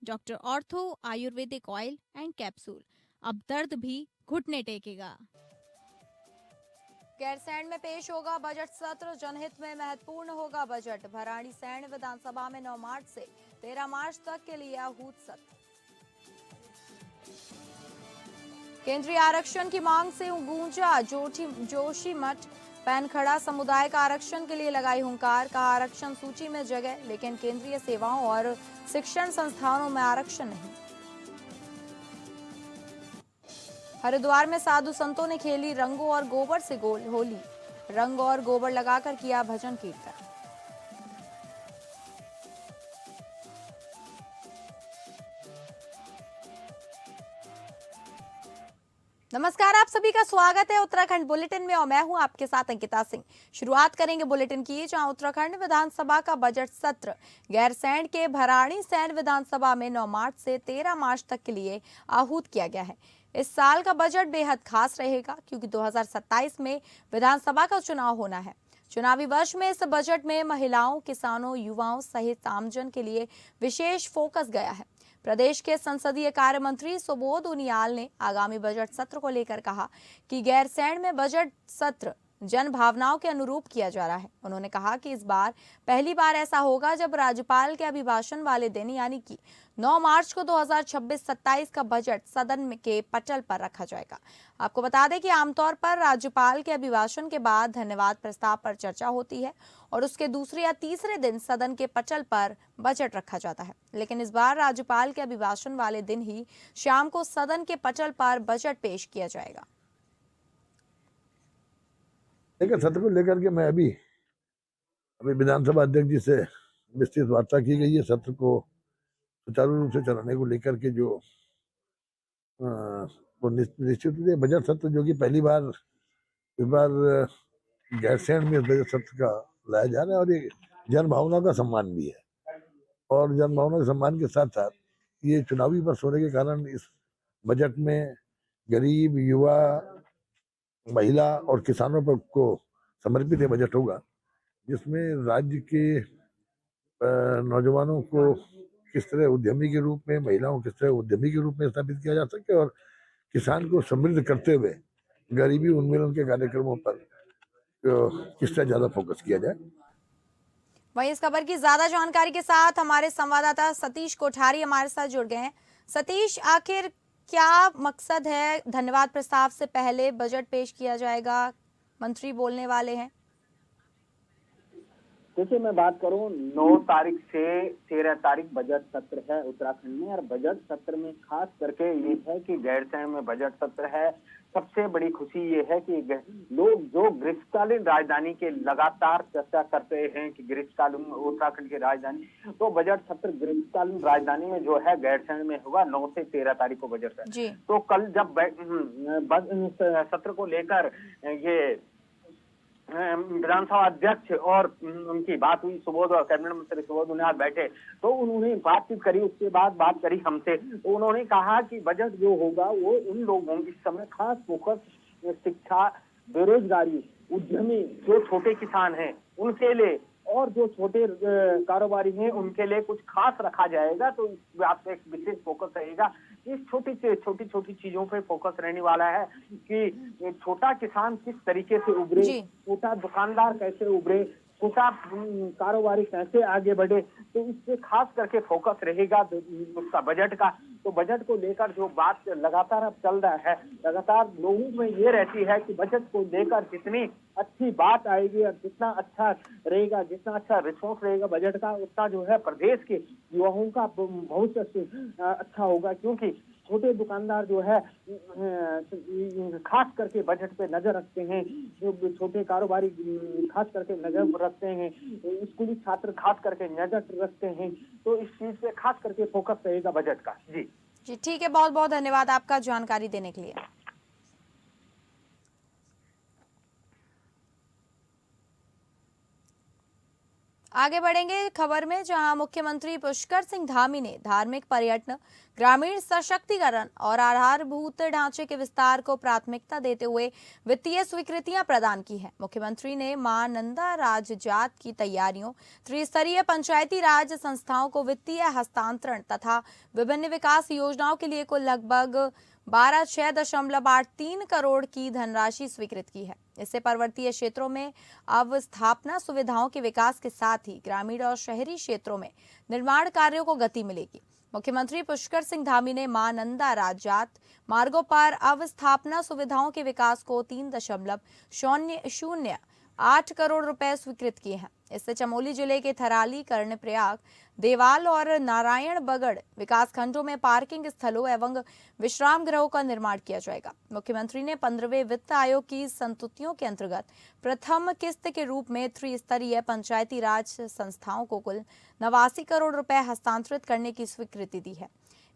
Doctor ortho Ayurvedic oil and capsule, अब दर्द भी घुटने टेकेगा। गैरसैंण में पेश होगा बजट सत्र, जनहित में महत्वपूर्ण होगा बजट। भराड़ीसैंण विधानसभा में 9 मार्च से 13 मार्च तक के लिए आहूत सत्र। केंद्रीय आरक्षण की मांग से गूंजा जोशीमठ। पैनखड़ा समुदाय का आरक्षण के लिए लगाई हुंकार, कहा आरक्षण सूची में जगह, लेकिन केंद्रीय सेवाओं और शिक्षण संस्थानों में आरक्षण नहीं। हरिद्वार में साधु संतों ने खेली रंगों और गोबर से होली। रंग और गोबर लगाकर किया भजन कीर्तन। नमस्कार, आप सभी का स्वागत है उत्तराखंड बुलेटिन में और मैं हूं आपके साथ अंकिता सिंह। शुरुआत करेंगे बुलेटिन की, जहां उत्तराखंड विधानसभा का बजट सत्र गैरसैंण के भराड़ीसैंण विधानसभा में 9 मार्च से 13 मार्च तक के लिए आहूत किया गया है। इस साल का बजट बेहद खास रहेगा क्योंकि 2027 में विधानसभा का चुनाव होना है। चुनावी वर्ष में इस बजट में महिलाओं, किसानों, युवाओं सहित आमजन के लिए विशेष फोकस गया है। प्रदेश के संसदीय कार्य मंत्री सुबोध उनियाल ने आगामी बजट सत्र को लेकर कहा कि गैरसैंण में बजट सत्र जन भावनाओं के अनुरूप किया जा रहा है। उन्होंने कहा कि इस बार पहली बार ऐसा होगा जब राज्यपाल के अभिभाषण वाले दिन यानी कि 9 मार्च को 2026-27 का बजट सदन के पटल पर रखा जाएगा। आपको बता दें कि आमतौर पर राज्यपाल के अभिभाषण के बाद धन्यवाद प्रस्ताव पर चर्चा होती है और उसके दूसरे या तीसरे दिन सदन के पटल पर बजट रखा जाता है, लेकिन इस बार राज्यपाल के अभिभाषण वाले दिन ही शाम को सदन के पटल पर बजट पेश किया जाएगा। लेकिन सत्र को लेकर के मैं अभी विधानसभा अध्यक्ष जी से विस्तृत वार्ता की गई है। सत्र को सुचारू रूप से चलाने को लेकर के जो वो निश्चित रूप से बजट सत्र जो कि पहली बार इस बार गैरसैंण में बजट सत्र का लाया जा रहा है और ये जन भावनाओं का सम्मान भी है। और जन भावनाओं के सम्मान के साथ साथ ये चुनावी वर्ष होने के कारण इस बजट में गरीब, युवा, महिला और किसानों पर को समर्पित ये बजट होगा, जिसमें राज्य के नौजवानों को किस तरह उद्यमी के रूप में, महिलाओं को किस तरह उद्यमी के रूप में स्थापित किया जा सके और किसान को समृद्ध करते हुए गरीबी उन्मूलन के कार्यक्रमों पर किस तरह ज्यादा फोकस किया जाए। वहीं इस खबर की ज्यादा जानकारी के साथ हमारे संवाददाता सतीश कोठारी हमारे साथ जुड़ गए हैं। सतीश, आखिर क्या मकसद है? धन्यवाद प्रस्ताव से पहले बजट पेश किया जाएगा, मंत्री बोलने वाले हैं। देखिए, मैं बात करूं 9 तारीख से 13 तारीख बजट सत्र है उत्तराखंड में। और बजट सत्र में खास करके ये है कि गैरसैंण में बजट सत्र है। सबसे बड़ी खुशी ये है कि लोग जो ग्रीष्मकालीन राजधानी के लगातार चर्चा करते हैं कि ग्रीष्मकालीन उत्तराखंड की राजधानी, तो बजट सत्र ग्रीष्मकालीन राजधानी में जो है गैरसैंण में होगा 9 से 13 तारीख को बजट है। तो कल जब सत्र को लेकर ये विधानसभा अध्यक्ष और उनकी बात हुई, सुबोध और कैबिनेट मंत्री सुबोध उनियाल बैठे तो उन्होंने बातचीत करी। उसके बाद बात करी हमसे, तो उन्होंने कहा कि बजट जो होगा वो उन लोगों इस समय खास फोकस शिक्षा, बेरोजगारी, उद्यमी, जो छोटे किसान हैं उनके लिए और जो छोटे कारोबारी हैं उनके लिए कुछ खास रखा जाएगा। तो इस बात पे एक विशेष फोकस रहेगा। इस छोटी चीजों पे फोकस रहने वाला है कि छोटा किसान किस तरीके से उभरे, छोटा दुकानदार कैसे उभरे, छोटा कारोबारी कैसे आगे बढ़े। तो इससे खास करके फोकस रहेगा उसका बजट का। तो बजट को लेकर जो बात लगातार अब चल रहा है, लगातार लोगों में ये रहती है कि बजट को लेकर जितनी अच्छी बात आएगी और जितना अच्छा रहेगा, जितना अच्छा रिस्पॉन्स रहेगा बजट का, उतना जो है प्रदेश के युवाओं का भविष्य अच्छा होगा। क्योंकि छोटे दुकानदार जो है खास करके बजट पे नजर रखते हैं, जो छोटे कारोबारी खास करके नजर रखते हैं, स्कूली छात्र खास करके नजर रखते हैं। तो इस चीज पे खास करके फोकस रहेगा बजट का। जी ठीक है, बहुत बहुत धन्यवाद आपका जानकारी देने के लिए। आगे बढ़ेंगे खबर में, जहां मुख्यमंत्री पुष्कर सिंह धामी ने धार्मिक पर्यटन, ग्रामीण सशक्तिकरण और आधारभूत ढांचे के विस्तार को प्राथमिकता देते हुए वित्तीय स्वीकृतियां प्रदान की हैं। मुख्यमंत्री ने मां नंदा राज जात की तैयारियों, त्रिस्तरीय पंचायती राज संस्थाओं को वित्तीय हस्तांतरण तथा विभिन्न विकास योजनाओं के लिए कुल लगभग 12,6.83 करोड़ की धनराशि स्वीकृत की है। इससे पर्वतीय क्षेत्रों में अवस्थापना सुविधाओं के विकास के साथ ही ग्रामीण और शहरी क्षेत्रों में निर्माण कार्यों को गति मिलेगी। मुख्यमंत्री पुष्कर सिंह धामी ने मां नंदा राजात मार्गों पर अवस्थापना सुविधाओं के विकास को 3.08 करोड़ रुपए स्वीकृत किए हैं। इससे चमोली जिले के थराली, कर्णप्रयाग, देवाल और नारायण बगड़ विकास खंडों में पार्किंग स्थलों एवं विश्राम गृहों का निर्माण किया जाएगा। मुख्यमंत्री ने 15वें वित्त आयोग की संस्तुतियों के अंतर्गत प्रथम किस्त के रूप में त्रिस्तरीय पंचायती राज संस्थाओं को कुल 89 करोड़ रुपए हस्तांतरित करने की स्वीकृति दी है।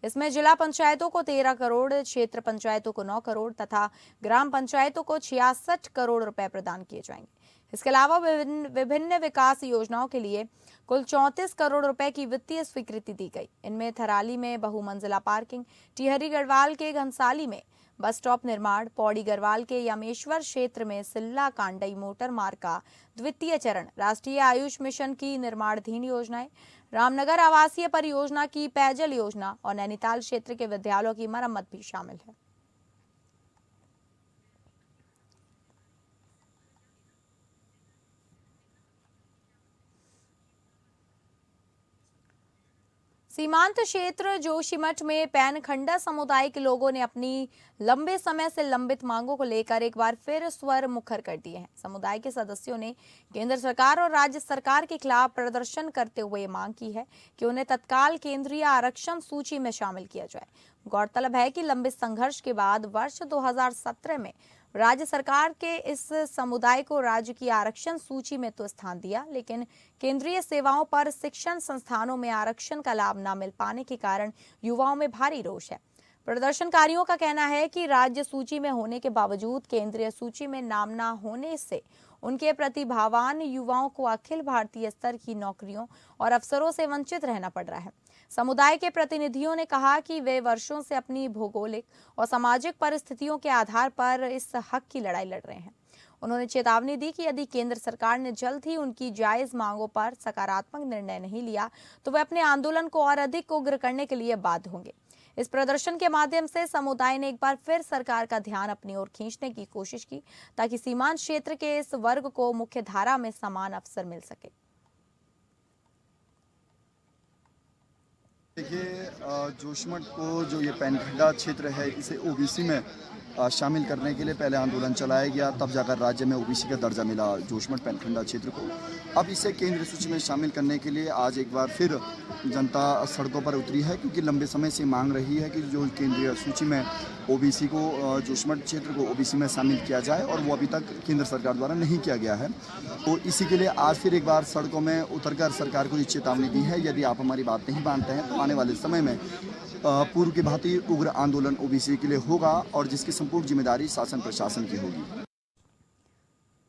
इसमें जिला पंचायतों को 13 करोड़, क्षेत्र पंचायतों को 9 करोड़ तथा ग्राम पंचायतों को 66 करोड़ रुपए प्रदान किए जाएंगे। इसके अलावा विभिन्न विकास योजनाओं के लिए कुल 34 करोड़ रुपए की वित्तीय स्वीकृति दी गई। इनमें थराली में बहुमंजिला पार्किंग, टिहरी गढ़वाल के घनसाली में बस स्टॉप निर्माण, पौड़ी गढ़वाल के यमेश्वर क्षेत्र में सिल्ला कांडई मोटर मार्ग का द्वितीय चरण, राष्ट्रीय आयुष मिशन की निर्माणाधीन योजनाएं, रामनगर आवासीय परियोजना की पेयजल योजना और नैनीताल क्षेत्र के विद्यालयों की मरम्मत भी शामिल है। सीमांत क्षेत्र जोशीमठ में पैनखंडा समुदाय के लोगों ने अपनी लंबे समय से लंबित मांगों को लेकर एक बार फिर स्वर मुखर कर दिए हैं। समुदाय के सदस्यों ने केंद्र सरकार और राज्य सरकार के खिलाफ प्रदर्शन करते हुए मांग की है कि उन्हें तत्काल केंद्रीय आरक्षण सूची में शामिल किया जाए। गौरतलब है कि लंबे संघर्ष के बाद वर्ष 2017 में राज्य सरकार के इस समुदाय को राज्य की आरक्षण सूची में तो स्थान दिया, लेकिन केंद्रीय सेवाओं पर शिक्षण संस्थानों में आरक्षण का लाभ न मिल पाने के कारण युवाओं में भारी रोष है। प्रदर्शनकारियों का कहना है कि राज्य सूची में होने के बावजूद केंद्रीय सूची में नाम न होने से उनके प्रतिभावान युवाओं को अखिल भारतीय स्तर की नौकरियों और अवसरों से वंचित रहना पड़ रहा है। समुदाय के प्रतिनिधियों ने कहा कि वे वर्षों से अपनी भौगोलिक और सामाजिक परिस्थितियों के आधार पर इस हक की लड़ाई लड़ रहे हैं। उन्होंने चेतावनी दी कि यदि केंद्र सरकार ने जल्द ही उनकी जायज मांगों पर सकारात्मक निर्णय नहीं लिया तो वे अपने आंदोलन को और अधिक उग्र करने के लिए बाध्य होंगे। इस प्रदर्शन के माध्यम से समुदाय ने एक बार फिर सरकार का ध्यान अपनी ओर खींचने की कोशिश की ताकि सीमांत क्षेत्र के इस वर्ग को मुख्य धारा में समान अवसर मिल सके। देखिए, जोशीमठ को जो ये पैनखंडा क्षेत्र है इसे ओबीसी में शामिल करने के लिए पहले आंदोलन चलाया गया, तब जाकर राज्य में ओबीसी का दर्जा मिला जोशीमठ पैनखंडा क्षेत्र को। अब इसे केंद्रीय सूची में शामिल करने के लिए आज एक बार फिर जनता सड़कों पर उतरी है, क्योंकि लंबे समय से मांग रही है कि जो केंद्रीय सूची में ओबीसी को, जोशीमठ क्षेत्र को ओबीसी में शामिल किया जाए, और वो अभी तक केंद्र सरकार द्वारा नहीं किया गया है। तो इसी के लिए आज फिर एक बार सड़कों में उतरकर सरकार को ये चेतावनी दी है, यदि आप हमारी बात नहीं मानते हैं तो आने वाले समय में पूर्व की भांति उग्र आंदोलन ओबीसी के लिए होगा, और जिसकी संपूर्ण जिम्मेदारी शासन प्रशासन की होगी।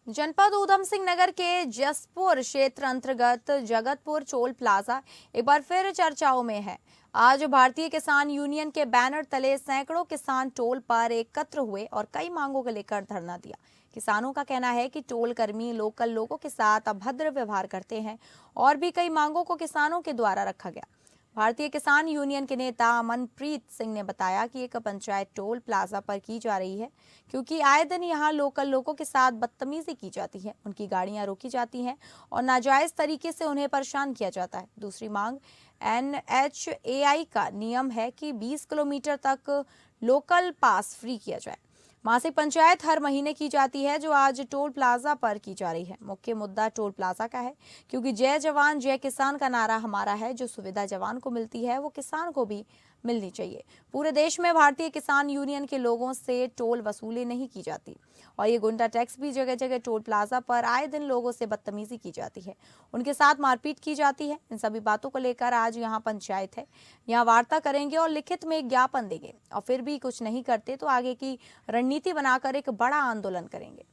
जनपद ऊधम सिंह नगर के जसपुर क्षेत्र अंतर्गत जगतपुर टोल प्लाजा एक बार फिर चर्चाओं में है। आज भारतीय किसान यूनियन के बैनर तले सैकड़ों किसान टोल पर एकत्र हुए और कई मांगों को लेकर धरना दिया। किसानों का कहना है कि टोल कर्मी लोकल लोगों के साथ अभद्र व्यवहार करते हैं और भी कई मांगों को किसानों के द्वारा रखा गया। भारतीय किसान यूनियन के नेता मनप्रीत सिंह ने बताया कि एक पंचायत टोल प्लाजा पर की जा रही है क्योंकि आए दिन यहाँ लोकल लोगों के साथ बदतमीजी की जाती है, उनकी गाड़ियां रोकी जाती हैं और नाजायज तरीके से उन्हें परेशान किया जाता है। दूसरी मांग, NHAI का नियम है कि 20 किलोमीटर तक लोकल पास फ्री किया जाए। मासिक पंचायत हर महीने की जाती है, जो आज टोल प्लाजा पर की जा रही है। मुख्य मुद्दा टोल प्लाजा का है क्योंकि जय जवान जय किसान का नारा हमारा है। जो सुविधा जवान को मिलती है वो किसान को भी मिलनी चाहिए। पूरे देश में भारतीय किसान यूनियन के लोगों से टोल वसूली नहीं की जाती और ये गुंडा टैक्स भी जगह जगह टोल प्लाजा पर आए दिन लोगों से बदतमीजी की जाती है, उनके साथ मारपीट की जाती है। इन सभी बातों को लेकर आज यहाँ पंचायत है, यहाँ वार्ता करेंगे और लिखित में एक ज्ञापन देंगे और फिर भी कुछ नहीं करते तो आगे की रणनीति बनाकर एक बड़ा आंदोलन करेंगे।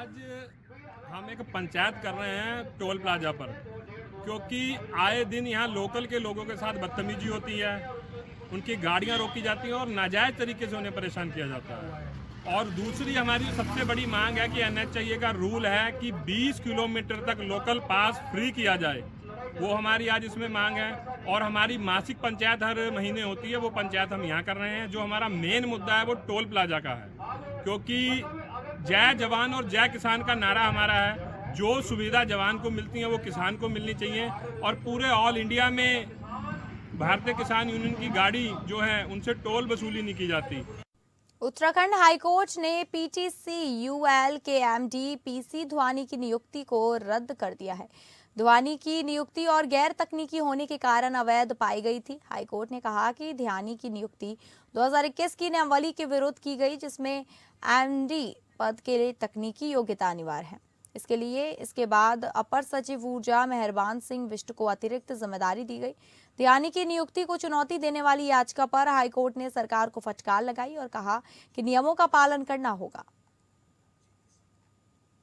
आज हम एक पंचायत कर रहे हैं टोल प्लाजा पर, क्योंकि आए दिन यहाँ लोकल के लोगों के साथ बदतमीजी होती है, उनकी गाड़ियाँ रोकी जाती हैं और नाजायज़ तरीके से उन्हें परेशान किया जाता है। और दूसरी हमारी सबसे बड़ी मांग है कि NHAI का रूल है कि 20 किलोमीटर तक लोकल पास फ्री किया जाए, वो हमारी आज इसमें मांग है। और हमारी मासिक पंचायत हर महीने होती है, वो पंचायत हम यहाँ कर रहे हैं। जो हमारा मेन मुद्दा है वो टोल प्लाजा का है, क्योंकि जय जवान और जय किसान का नारा हमारा है। जो सुविधा जवान को मिलती है वो किसान को मिलनी चाहिए, और पूरे ऑल इंडिया में भारतीय किसान यूनियन की गाड़ी जो है उनसे टोल वसूली नहीं की जाती। उत्तराखंड हाईकोर्ट ने PTCUL के MD PC ध्वानी की नियुक्ति को रद्द कर दिया है। ध्वानी की नियुक्ति और गैर तकनीकी होने के कारण अवैध पाई गई थी। हाईकोर्ट ने कहा कि ध्वानी की नियुक्ति 2021 की नियमावली के विरुद्ध की गई, जिसमें MD पद के लिए तकनीकी योग्यता अनिवार्य है। इसके लिए इसके बाद अपर सचिव ऊर्जा मेहरबान सिंह बिष्ट को अतिरिक्त जिम्मेदारी दी गई। ध्यानी की नियुक्ति को चुनौती देने वाली याचिका पर हाईकोर्ट ने सरकार को फटकार लगाई और कहा कि नियमों का पालन करना होगा।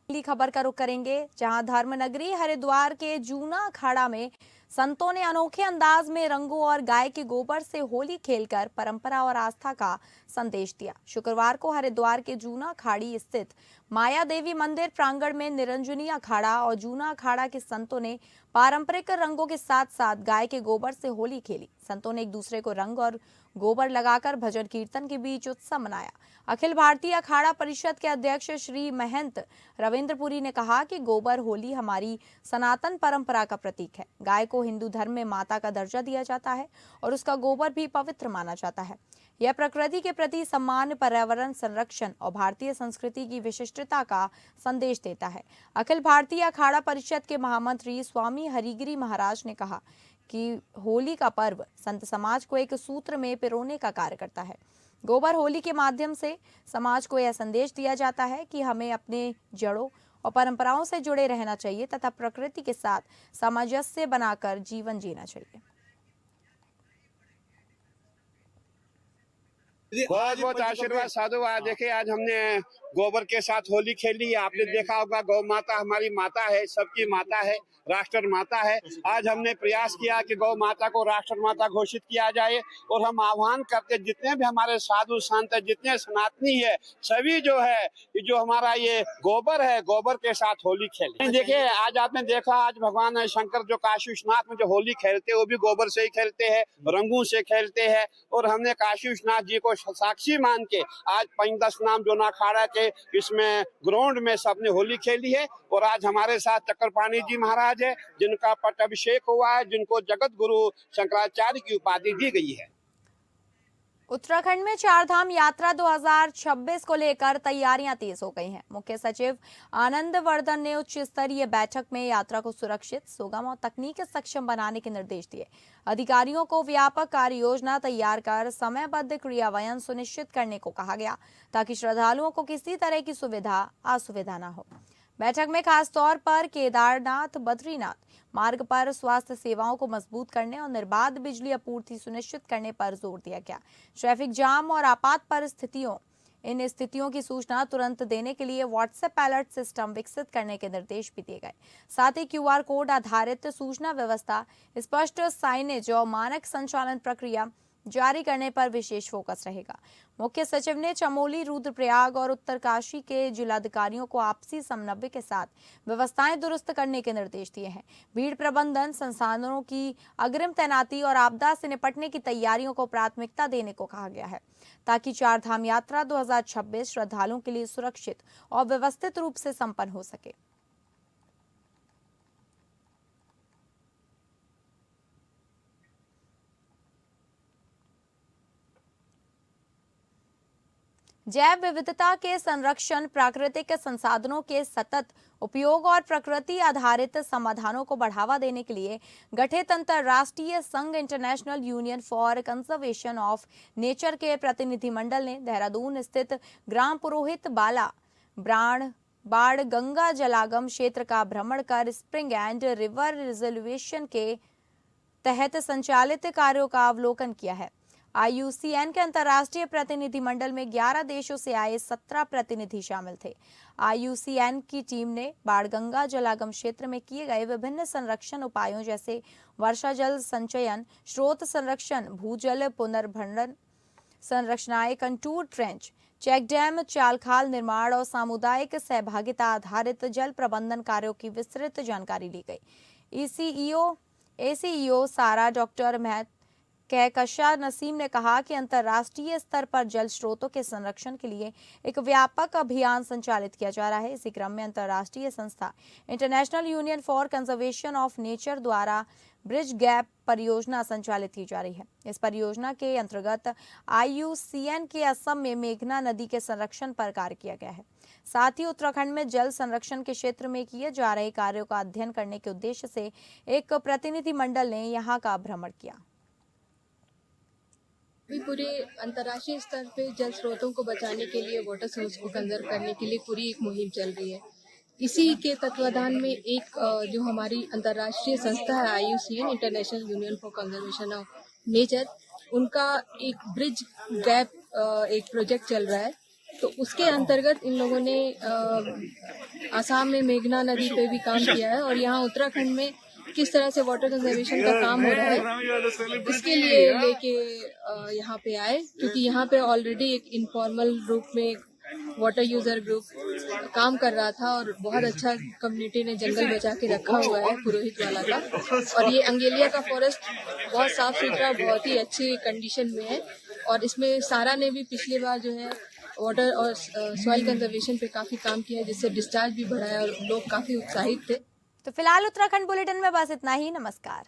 अगली खबर का रुख करेंगे, जहां धर्मनगरी हरिद्वार के जूना अखाड़ा में संतों ने अनोखे अंदाज में रंगों और गाय के गोबर से होली खेलकर परंपरा और आस्था का संदेश दिया। शुक्रवार को हरिद्वार के जूना अखाड़ी स्थित माया देवी मंदिर प्रांगण में निरंजनी अखाड़ा और जूना अखाड़ा के संतों ने पारंपरिक रंगों के साथ साथ गाय के गोबर से होली खेली। संतों ने एक दूसरे को रंग और गोबर लगाकर भजन कीर्तन के बीच उत्सव मनाया। अखिल भारतीय अखाड़ा परिषद के अध्यक्ष श्री महंत रविंद्रपुरी ने कहा कि गोबर होली हमारी सनातन परंपरा का प्रतीक है। गाय को हिंदू धर्म में माता का दर्जा दिया जाता है और उसका गोबर भी पवित्र माना जाता है। यह प्रकृति के प्रति सम्मान, पर्यावरण संरक्षण और भारतीय संस्कृति की विशिष्टता का संदेश देता है। अखिल भारतीय अखाड़ा परिषद के महामंत्री स्वामी हरिगिरी महाराज ने कहा कि होली का पर्व संत समाज को एक सूत्र में पिरोने का कार्य करता है। गोबर होली के माध्यम से समाज को यह संदेश दिया जाता है कि हमें अपने जड़ों और परंपराओं से जुड़े रहना चाहिए तथा प्रकृति के साथ सामंजस्य बनाकर जीवन जीना चाहिए। बहुत बहुत आशीर्वाद साधुवाद। देखिए, आज हमने गोबर के साथ होली खेली। आपने देखा होगा, गौ माता हमारी माता है, सबकी माता है, राष्ट्र माता है। आज हमने प्रयास किया कि गौ माता को राष्ट्र माता घोषित किया जाए और हम आह्वान करते जितने भी हमारे साधु संत है, जितने सनातनी है, सभी जो है जो हमारा ये गोबर है, गोबर के साथ होली खेले। देखिए, आज आपने देखा, आज भगवान शंकर जो काशी विश्वनाथ में जो होली खेलते हैं वो भी गोबर से ही खेलते हैं, रंगों से खेलते हैं। और हमने काशी विश्वनाथ जी को साक्षी मान के आज 5-10 नाम जो अखाड़ा के इसमें ग्राउंड में सबने होली खेली है। और आज हमारे साथ चक्रपाणी जी महाराज है, जिनका पट अभिषेक हुआ है, जिनको जगत गुरु शंकराचार्य की उपाधि दी गई है। उत्तराखंड में चारधाम यात्रा 2026 को लेकर तैयारियां तेज हो गई हैं। मुख्य सचिव आनंद वर्धन ने उच्च स्तरीय बैठक में यात्रा को सुरक्षित, सुगम और तकनीक सक्षम बनाने के निर्देश दिए। अधिकारियों को व्यापक कार्य योजना तैयार कर समयबद्ध क्रियान्वयन सुनिश्चित करने को कहा गया, ताकि श्रद्धालुओं को किसी तरह की सुविधा असुविधा न हो। बैठक में खास तौर पर केदारनाथ बद्रीनाथ मार्ग पर स्वास्थ्य सेवाओं को मजबूत करने और निर्बाध बिजली आपूर्ति सुनिश्चित करने पर जोर दिया गया। ट्रैफिक जाम और आपात परिस्थितियों इन स्थितियों की सूचना तुरंत देने के लिए व्हाट्सएप अलर्ट सिस्टम विकसित करने के निर्देश भी दिए गए। साथ ही QR कोड आधारित सूचना व्यवस्था, स्पष्ट साइनेज और मानक संचालन प्रक्रिया जारी करने पर विशेष फोकस रहेगा। मुख्य सचिव ने चमोली, रुद्रप्रयाग और उत्तरकाशी के जिलाधिकारियों को आपसी समन्वय के साथ व्यवस्थाएं दुरुस्त करने के निर्देश दिए हैं। भीड़ प्रबंधन, संसाधनों की अग्रिम तैनाती और आपदा से निपटने की तैयारियों को प्राथमिकता देने को कहा गया है, ताकि चारधाम यात्रा 2026 श्रद्धालुओं के लिए सुरक्षित और व्यवस्थित रूप से संपन्न हो सके। जैव विविधता के संरक्षण, प्राकृतिक संसाधनों के सतत उपयोग और प्रकृति आधारित समाधानों को बढ़ावा देने के लिए गठित अंतर्राष्ट्रीय संघ international union for conservation of nature के प्रतिनिधिमंडल ने देहरादून स्थित ग्राम पुरोहित बाला बाड़ गंगा जलागम क्षेत्र का भ्रमण कर स्प्रिंग एंड रिवर रिजर्वेशन के तहत संचालित कार्यों का अवलोकन किया है। IUCN के अंतर्राष्ट्रीय प्रतिनिधिमंडल में 11 देशों से आए 17 प्रतिनिधि शामिल थे। IUCN की टीम ने बाणगंगा जलागम क्षेत्र में किए गए विभिन्न संरक्षण उपायों जैसे वर्षा जल संचयन, स्रोत संरक्षण, भूजल पुनर्भरण संरचनाएं, कंटूर ट्रेंच, चेक डैम, चाल खाल निर्माण और सामुदायिक सहभागिता आधारित जल प्रबंधन कार्यों की विस्तृत जानकारी ली गई। ACEO सारा डॉक्टर कहकशा नसीम ने कहा कि अंतर्राष्ट्रीय स्तर पर जल स्रोतों के संरक्षण के लिए एक व्यापक अभियान संचालित किया जा रहा है। इसी क्रम में अंतर्राष्ट्रीय संस्था international union for conservation of nature द्वारा ब्रिज गैप परियोजना संचालित की जा रही है। इस परियोजना के अंतर्गत IUCN के असम में मेघना नदी के संरक्षण पर कार्य किया गया है। साथ ही उत्तराखंड में जल संरक्षण के क्षेत्र में किए जा रहे कार्यों का अध्ययन करने के उद्देश्य से एक प्रतिनिधिमंडल ने यहाँ का भ्रमण किया। अभी पूरे अंतर्राष्ट्रीय स्तर पे जल स्रोतों को बचाने के लिए, वाटर सोर्स को कंजर्व करने के लिए पूरी एक मुहिम चल रही है। इसी के तत्वाधान में एक जो हमारी अंतर्राष्ट्रीय संस्था है IUCN, international union for conservation of nature, उनका एक ब्रिज गैप एक प्रोजेक्ट चल रहा है। तो उसके अंतर्गत इन लोगों ने आसाम में मेघना नदी पे भी काम किया है और यहाँ उत्तराखंड में किस तरह से वाटर कंजर्वेशन का काम हो रहा है इसके लिए लेके यहाँ पे आए, क्योंकि यहाँ पे ऑलरेडी एक इनफॉर्मल रूप में वाटर यूजर ग्रुप काम कर रहा था और बहुत अच्छा कम्युनिटी ने जंगल बचा के रखा हुआ है पुरोहित वाला का। और ये अंगेलिया का फॉरेस्ट बहुत साफ सुथरा, बहुत ही अच्छी कंडीशन में है और इसमें सारा ने भी पिछली बार जो है वाटर और सॉइल कंजर्वेशन पे काफी काम किया है, जिससे डिस्चार्ज भी बढ़ा है और लोग काफी उत्साहित थे। तो फिलहाल उत्तराखंड बुलेटिन में बस इतना ही। नमस्कार।